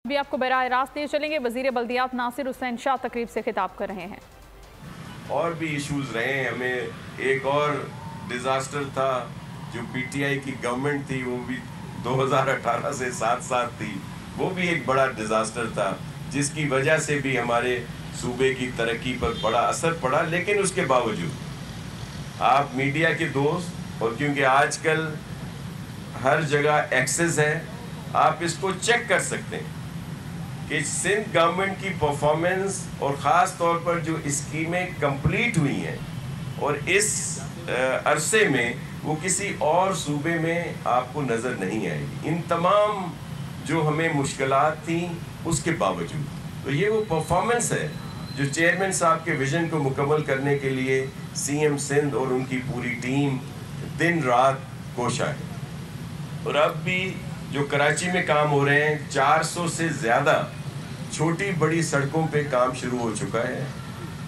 अभी आपको बराह रास्त ले चलेंगे। वजीर बल्दियात नासिर हुसैन शाह तकरीब से खिताब कर रहे हैं। और भी इश्यूज रहे हैं। हमें एक और डिजास्टर था जो पीटीआई की गवर्नमेंट थी, वो भी 2018 से साथ थी। वो भी एक बड़ा डिजास्टर था जिसकी वजह से भी हमारे सूबे की तरक्की पर बड़ा असर पड़ा। लेकिन उसके बावजूद आप मीडिया के दोस्त, और क्योंकि आजकल हर जगह एक्सेस है, आप इसको चेक कर सकते हैं कि सिंध गवर्नमेंट की परफॉर्मेंस और ख़ास तौर पर जो स्कीमें कंप्लीट हुई हैं और इस अरसे में वो किसी और सूबे में आपको नज़र नहीं आएगी। इन तमाम जो हमें मुश्किलात थी उसके बावजूद तो ये वो परफॉर्मेंस है जो चेयरमैन साहब के विज़न को मुकम्मल करने के लिए सीएम सिंध और उनकी पूरी टीम दिन रात कोशा है। और अब भी जो कराची में काम हो रहे हैं, 400 से ज़्यादा छोटी बड़ी सड़कों पे काम शुरू हो चुका है।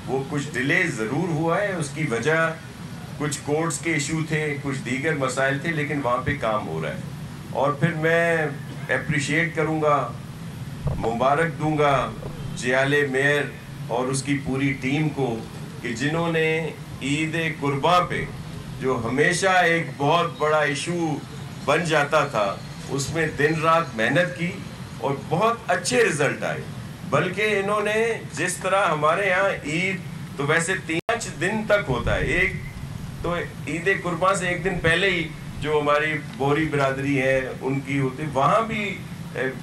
वो कुछ डिले ज़रूर हुआ है, उसकी वजह कुछ कोर्ट्स के इशू थे, कुछ दीगर मसाइल थे, लेकिन वहाँ पे काम हो रहा है। और फिर मैं अप्रिशिएट करूँगा, मुबारक दूंगा जियाले मेयर और उसकी पूरी टीम को कि जिन्होंने ईद कुर्बां पे जो हमेशा एक बहुत बड़ा इशू बन जाता था, उसमें दिन रात मेहनत की और बहुत अच्छे रिजल्ट आए। बल्कि इन्होंने जिस तरह हमारे यहाँ ईद तो वैसे 5 दिन तक होता है, एक तो ईद कुर्बां से एक दिन पहले ही जो हमारी बोरी बिरादरी है उनकी होती, वहाँ भी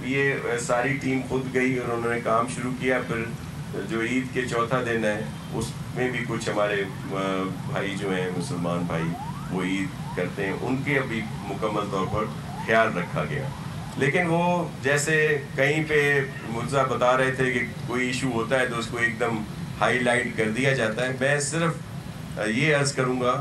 ये सारी टीम खुद गई और उन्होंने काम शुरू किया। फिर जो ईद के चौथा दिन है उसमें भी कुछ हमारे भाई जो हैं मुसलमान भाई वो ईद करते हैं, उनके अभी मुकम्मल तौर पर ख्याल रखा गया। लेकिन वो जैसे कहीं पे मुर्जा बता रहे थे कि कोई इशू होता है तो उसको एकदम हाईलाइट कर दिया जाता है। मैं सिर्फ ये अर्ज़ करूँगा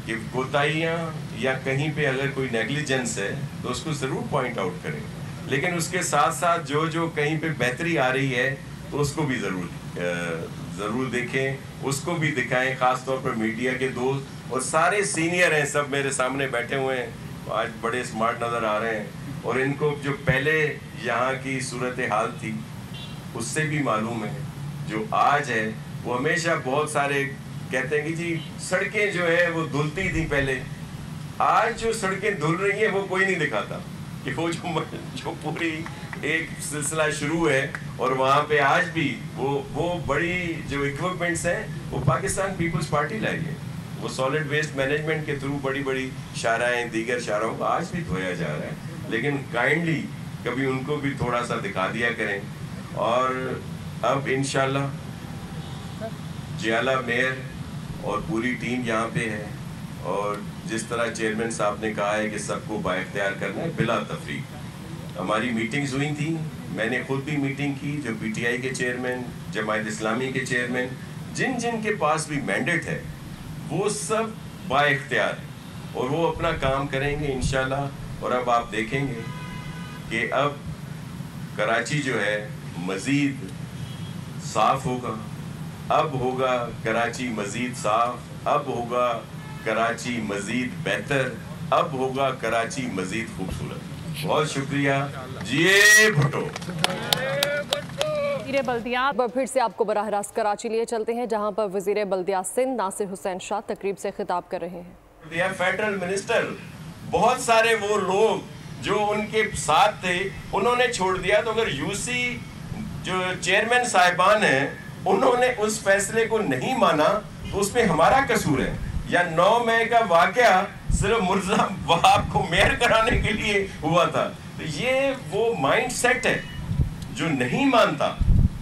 कि कोताहियाँ या कहीं पे अगर कोई नेग्लिजेंस है तो उसको ज़रूर पॉइंट आउट करें, लेकिन उसके साथ साथ जो कहीं पे बेहतरी आ रही है तो उसको भी ज़रूर देखें, उसको भी दिखाएं। ख़ास तौर पर मीडिया के दोस्त और सारे सीनियर हैं, सब मेरे सामने बैठे हुए हैं, आज बड़े स्मार्ट नज़र आ रहे हैं। और इनको जो पहले यहाँ की सूरत हाल थी उससे भी मालूम है, जो आज है वो हमेशा बहुत सारे कहते हैं कि जी सड़कें जो है वो धुलती थी पहले, आज जो सड़कें धुल रही हैं वो कोई नहीं दिखाता कि वो जो पूरी एक सिलसिला शुरू है। और वहाँ पे आज भी वो बड़ी जो इक्विपमेंट्स हैं वो पाकिस्तान पीपल्स पार्टी लाई है। वो सॉलिड वेस्ट मैनेजमेंट के थ्रू बड़ी शाहराएँ दीगर शाहराओं को आज भी धोया जा रहा है, लेकिन काइंडली कभी उनको भी थोड़ा सा दिखा दिया करें। और अब इंशाल्लाह जियाला मेयर और पूरी टीम यहाँ पे है, और जिस तरह चेयरमैन साहब ने कहा है कि सबको बाइख्तियार करना है बिला तफरीक। हमारी मीटिंग्स हुई थी, मैंने खुद भी मीटिंग की, जो पीटीआई के चेयरमैन, जमायत इस्लामी के चेयरमैन, जिन के पास भी मैंडेट है वो सब बाइख्तियार है और वो अपना काम करेंगे इंशाल्लाह। और अब आप देखेंगे कि अब कराची जो है मज़ीद साफ होगा, अब होगा कराची मज़ीद साफ, अब होगा कराची मज़ीद बेहतर, अब होगा कराची मज़ीद खूबसूरत। बहुत शुक्रिया। जिए भुट्टो। वज़ीर बल्दियात फिर से आपको बराह रास्त कराची लिए चलते हैं, जहां पर वज़ीर बल्दियात सिंध नासिर हुसैन शाह तकरीब से खिताब कर रहे हैं। फेडरल मिनिस्टर, बहुत सारे वो लोग जो उनके साथ थे उन्होंने छोड़ दिया, तो अगर यूसी जो चेयरमैन साहिबान हैं उन्होंने उस फैसले को नहीं माना तो उसमें हमारा कसूर है। या 9 मई का वाकया सिर्फ मुर्जा वहाब को मेयर कराने के लिए हुआ था। तो ये वो माइंड सेट है जो नहीं मानता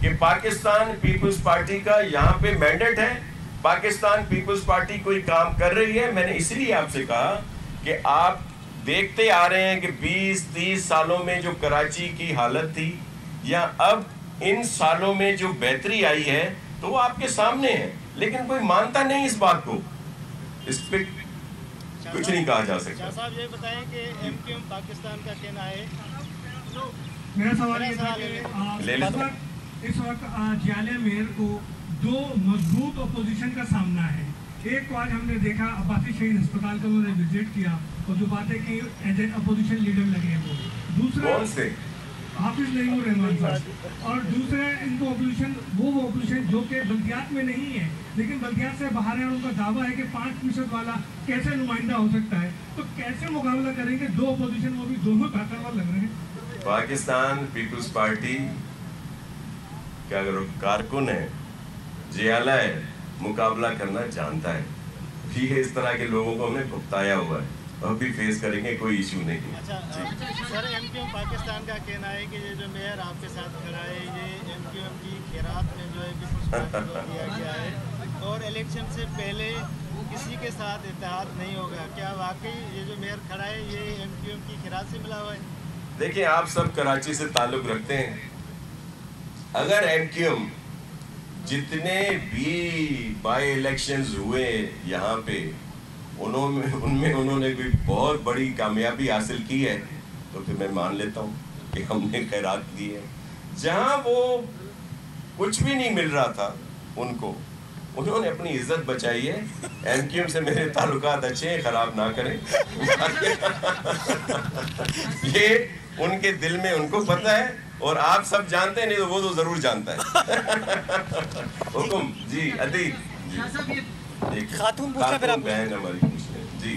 कि पाकिस्तान पीपल्स पार्टी का यहाँ पे मैंडेट है, पाकिस्तान पीपल्स पार्टी कोई काम कर रही है। मैंने इसलिए आपसे कहा कि आप देखते आ रहे हैं कि 20-30 सालों में जो कराची की हालत थी या अब इन सालों में जो बेहतरी आई है तो वो आपके सामने है, लेकिन कोई मानता नहीं इस बात को। इस पे कुछ नहीं कहा जा सकता। साहब ये बताएं कि एमक्यूएम पाकिस्तान का कहना है। मेरा सवाल ये था कि इस वक्त जियाले मेयर को 2 मजबूत अपोजिशन का सामना है। एक को आज हमने देखा अब्बासी शहीद अस्पताल का उन्होंने विजिट किया और जो बात है कि एज एन अपोजिशन लीडर लगे हैं वो। दूसरा हाफिज नईमुर रहमान साहब, और दूसरे इनको ऑपोजिशन वो ऑपोजिशन जो कि बल्दियात में नहीं है लेकिन बल्दियात से बाहर है, उनका दावा है कि 5% वाला कैसे नुमाइंदा हो सकता है। तो कैसे मुकाबला करेंगे? दो ऑपोजिशन, वो भी दोनों ताकतवर लग रहे हैं। पाकिस्तान पीपल्स पार्टी का अगर कारकुन है, जियाला है, मुकाबला करना जानता है। ठीक है, इस तरह के लोगों को हमने भुगताया हुआ है और भी फेस करेंगे, कोई इशू नहीं। अच्छा सर, एमक्यूएम पाकिस्तान का कहना है कि ये जो मेयर आपके साथ खड़ा है ये एमक्यूएम की खैरात में जो है पीपल्स पार्टी को दिया गया है और इलेक्शन से पहले किसी के साथ इत्तेहाद नहीं होगा। क्या वाकई ये जो मेयर खड़ा है ये एमक्यूएम की खैरात से मिला हुआ है? देखिए, आप सब कराची से ताल्लुक रखते हैं। अगर एमक्यूएम जितने भी बाई इलेक्शंस हुए यहाँ पे उनमें उन्होंने कोई बहुत बड़ी कामयाबी हासिल की है तो फिर मैं मान लेता हूँ कि हमने खैरात दी है। जहाँ वो कुछ भी नहीं मिल रहा था उनको, उन्होंने अपनी इज्जत बचाई है। एमक्यूएम से मेरे ताल्लुकात अच्छे हैं, खराब ना करें। ये उनके दिल में उनको पता है और आप सब जानते हैं, नहीं तो वो तो जरूर जानता है। हुकुम जी, अतीक जी, खातून पूछना फिर आप बहन हमारी पूछने जी।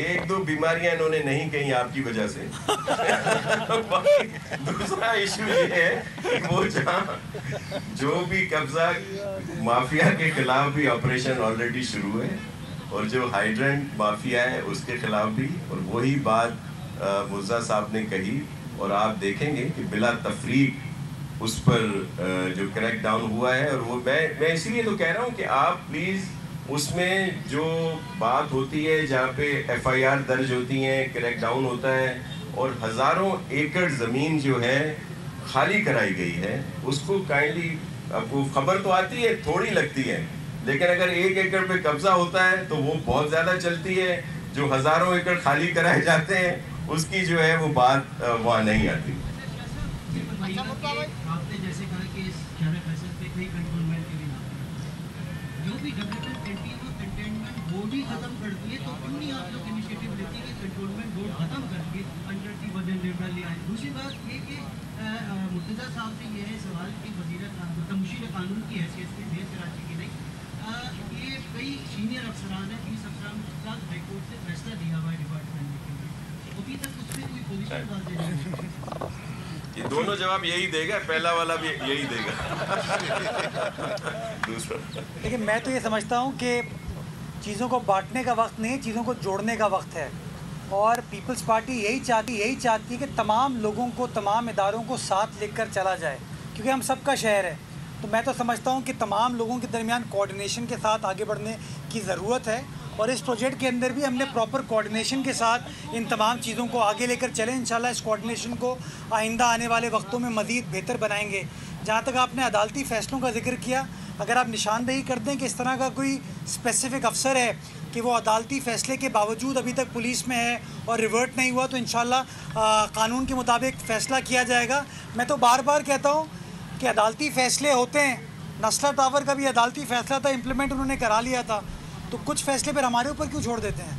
एक दो बीमारियां इन्होंने नहीं कही आपकी वजह से। दूसरा इशू ये है कि वो जहाँ जो भी कब्जा माफिया के खिलाफ भी ऑपरेशन ऑलरेडी शुरू है और जो हाइड्रेंट माफिया है उसके खिलाफ भी, और वही बात मुर्जा साहब ने कही और आप देखेंगे कि बिला तफरीक उस पर जो क्रैक डाउन हुआ है। और वो मैं इसीलिए तो कह रहा हूँ कि आप प्लीज़ उसमें जो बात होती है जहाँ पे FIR दर्ज होती हैं, क्रैक डाउन होता है और हज़ारों एकड़ ज़मीन जो है खाली कराई गई है, उसको काइंडली, आपको खबर तो आती है, थोड़ी लगती है, लेकिन अगर 1 एकड़ पे कब्जा होता है तो वो बहुत ज़्यादा चलती है। जो हज़ारों एकड़ खाली कराए जाते हैं उसकी जो है वो बात वहाँ नहीं आती। आपने जैसे कहा कि इस फैसल पे कोई कंट्रोलमेंट के बिना जो भी डेवलपमेंट कंटेनमेंट बोर्ड ही खत्म कर दिए, तो क्यों नहीं आप लोग इनिशिएटिव लेते हैं कि कंट्रोलमेंट बोर्ड खत्म करके अंडर दी वजन लिबरल ले आए? दूसरी बात ये कि मुर्तज़ा साहब से ये है सवाल कि मुशीर कानून की हैसियत से देश कराची की नहीं, ये कई सीनियर अफसरान हैं, 20 अफसरान हाईकोर्ट से फैसला दिया हुआ है डिपार्टमेंट के लिए, अभी तक उस पर कोई पोजिशन वाज़ेह नहीं। ये दोनों जवाब यही देगा, पहला वाला भी यही देगा। दूसरा, लेकिन मैं तो ये समझता हूँ कि चीज़ों को बांटने का वक्त नहीं, चीज़ों को जोड़ने का वक्त है। और पीपल्स पार्टी यही चाहती है कि तमाम लोगों को, तमाम इदारों को साथ लेकर चला जाए, क्योंकि हम सबका शहर है। तो मैं तो समझता हूँ कि तमाम लोगों के दरमियान कोऑर्डिनेशन के साथ आगे बढ़ने की ज़रूरत है और इस प्रोजेक्ट के अंदर भी हमने प्रॉपर कोऑर्डिनेशन के साथ इन तमाम चीज़ों को आगे लेकर चलें। इंशाल्लाह इस कोऑर्डिनेशन को आइंदा आने वाले वक्तों में मज़ीद बेहतर बनाएंगे। जहाँ तक आपने अदालती फ़ैसलों का जिक्र किया, अगर आप निशानदेही कर दें कि इस तरह का कोई स्पेसिफ़िक अफसर है कि वो अदालती फ़ैसले के बावजूद अभी तक पुलिस में है और रिवर्ट नहीं हुआ, तो इंशाल्लाह कानून के मुताबिक फ़ैसला किया जाएगा। मैं तो बार बार कहता हूँ कि अदालती फ़ैसले होते हैं, नस्ला टावर का भी अदालती फ़ैसला था, इम्प्लीमेंट उन्होंने करा लिया था, तो कुछ फैसले फिर हमारे ऊपर क्यों छोड़ देते हैं?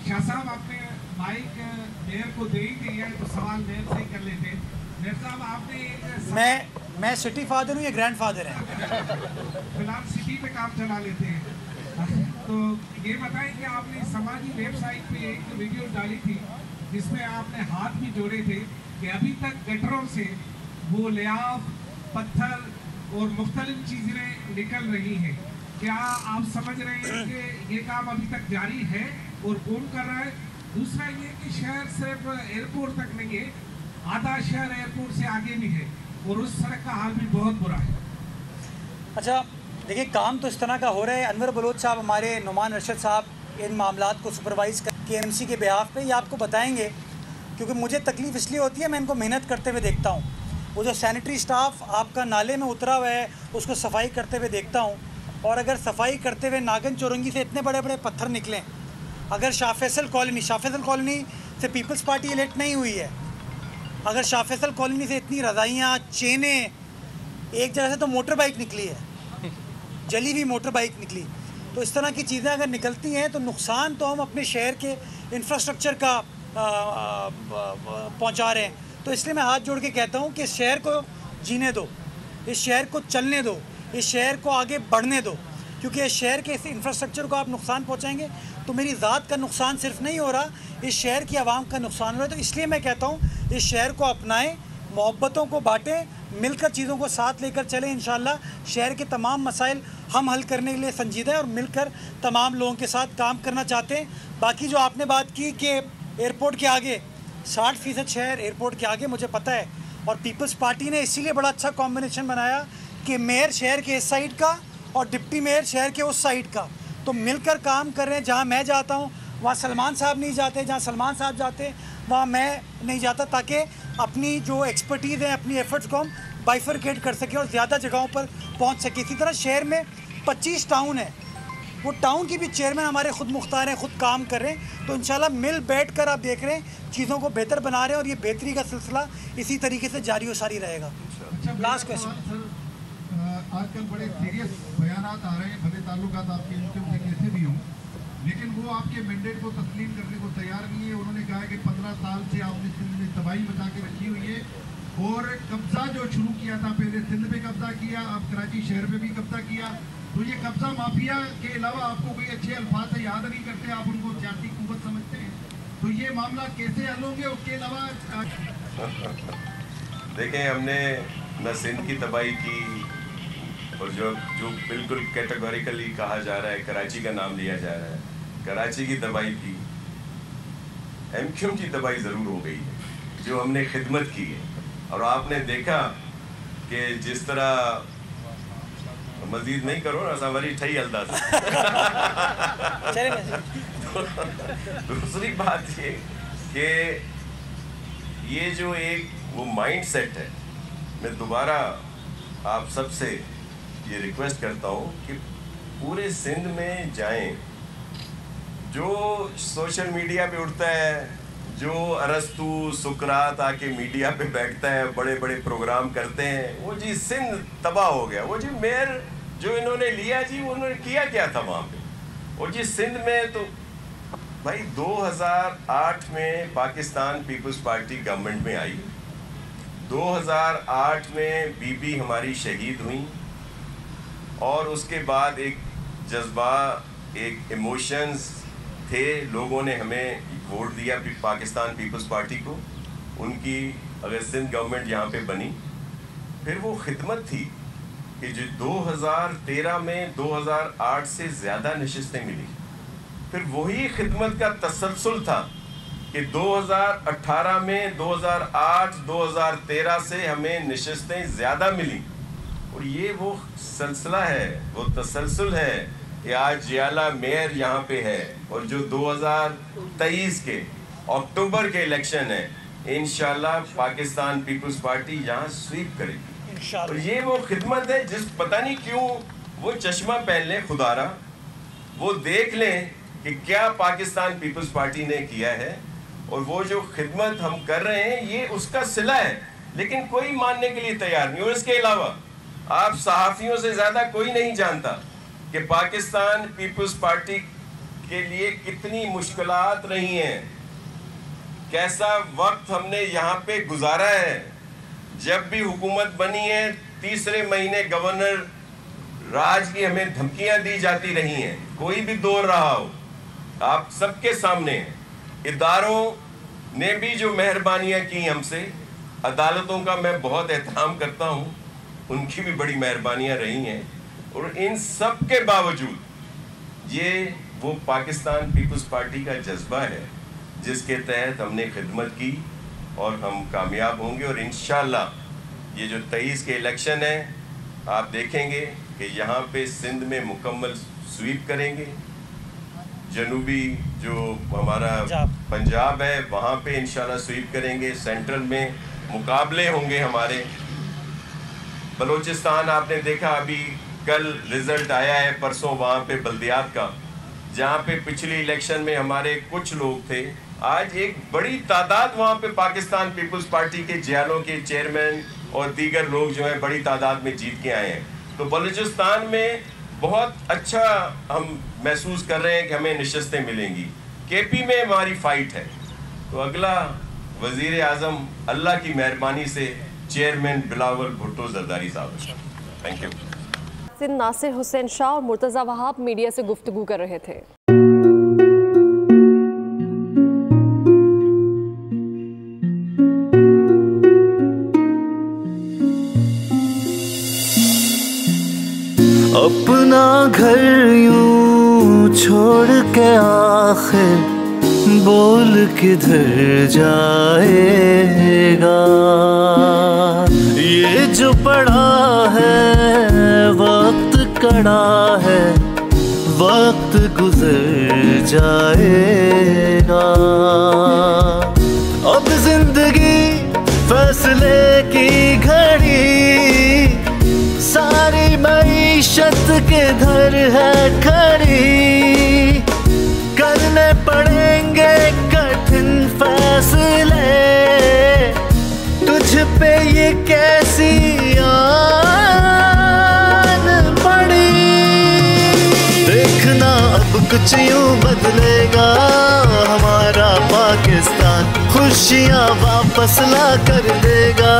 शाह साहब, आपने माइक मेयर को दे ही दिया है तो सवाल मेयर से ही कर लेते। मेयर साहब, आपने मैं सिटी फादर हूँ, ये ग्रैंड फादर हैं। फिलहाल सिटी पे काम चला लेते हैं, तो ये बताएं कि आपने समाजी वेबसाइट पे एक वीडियो डाली थी जिसमें आपने हाथ भी जोड़े थे कि अभी तक गटरों से वो लियाफ, पत्थर और मुख्तलिफ चीज़ें निकल रही हैं। क्या आप समझ रहे हैं कि ये काम अभी तक जारी है और कौन कर रहा है? दूसरा ये कि शहर सिर्फ एयरपोर्ट तक नहीं है, आधा शहर एयरपोर्ट से आगे भी है और उस सड़क का हाल भी बहुत बुरा है। अच्छा देखिए, काम तो इस तरह का हो रहा है। अनवर बलोच साहब, हमारे नुमान अरशद साहब इन मामलात को सुपरवाइज़ कर KMC के बिहाफ पे ये आपको बताएंगे, क्योंकि मुझे तकलीफ़ इसलिए होती है, मैं इनको मेहनत करते हुए देखता हूँ। वो जो सैनिटरी स्टाफ आपका नाले में उतरा हुआ है उसको सफाई करते हुए देखता हूँ, और अगर सफाई करते हुए नागन चौरंगी से इतने बड़े बड़े पत्थर निकलें अगर शाह फैसल कॉलोनी से पीपल्स पार्टी इलेक्ट नहीं हुई है, अगर शाह फैसल कॉलोनी से इतनी रज़ाइयाँ, चेनें, एक जगह से तो मोटर बाइक निकली है, जली हुई मोटर बाइक निकली, तो इस तरह की चीज़ें अगर निकलती हैं तो नुकसान तो हम अपने शहर के इंफ्रास्ट्रक्चर का पहुंचा रहे हैं। तो इसलिए मैं हाथ जोड़ के कहता हूं कि इस शहर को जीने दो, इस शहर को चलने दो, इस शहर को आगे बढ़ने दो, क्योंकि इस शहर के इस इंफ्रास्ट्रक्चर को आप नुकसान पहुंचाएंगे तो मेरी ज़ात का नुकसान सिर्फ नहीं हो रहा, इस शहर की आवाम का नुकसान हो रहा है। तो इसलिए मैं कहता हूँ इस शहर को अपनाएं, मोहब्बतों को बांटें, मिलकर चीज़ों को साथ लेकर चलें। इंशाल्लाह शहर के तमाम मसाइल हम हल करने के लिए संजीदा हैं और मिलकर तमाम लोगों के साथ काम करना चाहते हैं। बाकी जो आपने बात की कि एयरपोर्ट के आगे 60% शहर एयरपोर्ट के आगे, मुझे पता है, और पीपल्स पार्टी ने इसीलिए बड़ा अच्छा कॉम्बिनेशन बनाया कि मेयर शहर के इस साइड का और डिप्टी मेयर शहर के उस साइड का, तो मिलकर काम कर रहे हैं। जहाँ मैं जाता हूँ वहाँ सलमान साहब नहीं जाते, जहाँ सलमान साहब जाते वहाँ मैं नहीं जाता, ताकि अपनी जो एक्सपर्टीज़ है, अपनी एफर्ट्स को हम बाइफरकेट कर सकें और ज़्यादा जगहों पर पहुँच सकें। इसी तरह शहर में 25 टाउन है, वो टाउन की भी चेयरमैन हमारे खुद मुख्तार हैं, खुद काम कर रहे हैं। तो इंशाल्लाह मिल बैठ कर आप देख रहे हैं चीज़ों को बेहतर बना रहे हैं और ये बेहतरी का सिलसिला इसी तरीके से जारी व सारी रहेगा। Last question. आजकल बड़े सीरियस बयानात आ रहे हैं, भले ताल्लुकात आपके इनकम से कैसे भी हों, लेकिन वो आपके मैंडेट को तस्लीम करने को तैयार नहीं है। उन्होंने कहा है कि 15 साल से आपने सिंध में तबाही मचा के रखी हुई है और कब्जा जो शुरू किया था, पहले सिंध में कब्जा किया, अब कराची शहर में भी कब्जा किया, तो ये कब्जा माफिया के अलावा आपको कोई अच्छे अल्फाज से याद नहीं करते, आप उनको सियासी कुव्वत समझते हैं, तो ये मामला कैसे हल होंगे? उसके अलावा देखें, हमने न सिंध की तबाही की और जो बिल्कुल कैटेगोरिकली कहा जा रहा है, कराची का नाम लिया जा रहा है, कराची की तबाही की, एमक्यूएम की तबाही ज़रूर हो गई है जो हमने खिदमत की है। और आपने देखा कि जिस तरह, मजीद नहीं करो ना सवारी ठई अंदाज। दूसरी बात ये कि ये जो एक वो माइंड सेट है, मैं दोबारा आप सबसे ये रिक्वेस्ट करता हूँ कि पूरे सिंध में जाएं। जो सोशल मीडिया पे उठता है, जो अरस्तु सुकरात आके मीडिया पे बैठता है, बड़े बड़े प्रोग्राम करते हैं, वो जी सिंध तबाह हो गया, वो जी मेयर जो इन्होंने लिया जी उन्होंने किया क्या था वहाँ पे, और जी सिंध में तो भाई 2008 में पाकिस्तान पीपल्स पार्टी गवर्नमेंट में आई, 2008 में बीबी हमारी शहीद हुई और उसके बाद एक जज्बा, एक इमोशंस थे, लोगों ने हमें वोट दिया पाकिस्तान पीपल्स पार्टी को, उनकी अगर सिंध गवर्नमेंट यहाँ पे बनी, फिर वो खिदमत थी कि जो 2013 में 2008 से ज़्यादा नशिस्तें मिली, फिर वही खिदमत का तसलसल था कि 2018 में 2008 2013 से हमें नशिस्तें ज़्यादा मिली, और ये वो सिलसिला है, वो तसलसल है कि आज जियाला मेयर यहाँ पे है और जो 2023 के अक्टूबर के इलेक्शन है, इंशाल्लाह पाकिस्तान पीपल्स पार्टी यहाँ स्वीप करेगी। और ये वो खिदमत है जिस पता नहीं क्यों वो चश्मा पहन लें खुदारा, वो देख लें कि क्या पाकिस्तान पीपल्स पार्टी ने किया है, और वो जो खिदमत हम कर रहे हैं ये उसका सिला है, लेकिन कोई मानने के लिए तैयार नहीं। और इसके अलावा आप सहाफ़ियों से ज़्यादा कोई नहीं जानता कि पाकिस्तान पीपल्स पार्टी के लिए कितनी मुश्किलात रही हैं, कैसा वक्त हमने यहाँ पे गुजारा है। जब भी हुकूमत बनी है, तीसरे महीने गवर्नर राज की हमें धमकियाँ दी जाती रही हैं, कोई भी दौर रहा हो, आप सबके सामने हैं। इदारों ने भी जो मेहरबानियाँ की हमसे, अदालतों का मैं बहुत एहतराम करता हूँ, उनकी भी बड़ी मेहरबानियाँ रही हैं, और इन सब के बावजूद ये वो पाकिस्तान पीपल्स पार्टी का जज्बा है जिसके तहत हमने खिदमत की और हम कामयाब होंगे। और इंशाल्लाह ये जो 23 के इलेक्शन है, आप देखेंगे कि यहाँ पे सिंध में मुकम्मल स्वीप करेंगे, जनूबी जो हमारा पंजाब है वहाँ पे इंशाल्लाह स्वीप करेंगे, सेंट्रल में मुकाबले होंगे हमारे। बलूचिस्तान आपने देखा, अभी कल रिज़ल्ट आया है, परसों वहाँ पे बल्दियात का, जहाँ पे पिछले इलेक्शन में हमारे कुछ लोग थे, आज एक बड़ी तादाद वहाँ पे पाकिस्तान पीपल्स पार्टी के जियालों के चेयरमैन और दीगर लोग जो है बड़ी तादाद में जीत के आए हैं। तो बलूचिस्तान में बहुत अच्छा हम महसूस कर रहे हैं कि हमें नशस्तें मिलेंगी। केपी में हमारी फाइट है, तो अगला वजीर आजम अल्लाह की मेहरबानी से chairman Bilawal Bhutto Zardari sahab. Thank you. Nasir Hussain Shah और मुर्तज़ा वहाब मीडिया से गुफ्तगू कर रहे थे। अपना घर यूं छोड़ के आखिर बोल किधर जाएगा। ये जो पड़ा है वक्त कड़ा है, वक्त गुजर जाएगा। अब जिंदगी फैसले की घड़ी, सारी मईशत किधर है खड़ी। करने पड़ेंगे कठिन फैसले, तुझ पे ये कैसी आन पड़ी। देखना अब कुछ यूं बदलेगा हमारा पाकिस्तान, खुशियाँ वापस ला कर देगा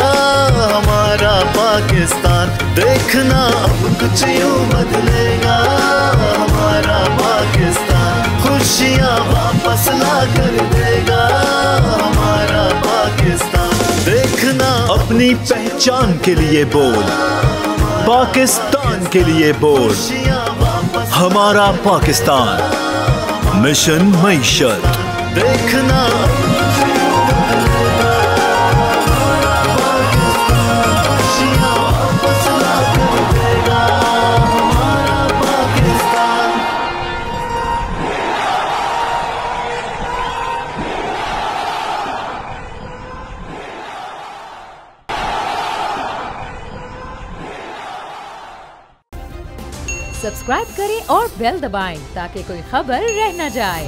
हमारा पाकिस्तान। देखना अब कुछ यूं बदलेगा हमारा पाकिस्तान, खुशियाँ वापस ला कर देगा हमारा पाकिस्तान। देखना अपनी पहचान के लिए बोल, पाकिस्तान के लिए बोल, हमारा पाकिस्तान मिशन मईशत। देखना सब्सक्राइब करें और बेल दबाएं ताकि कोई खबर रह न जाए।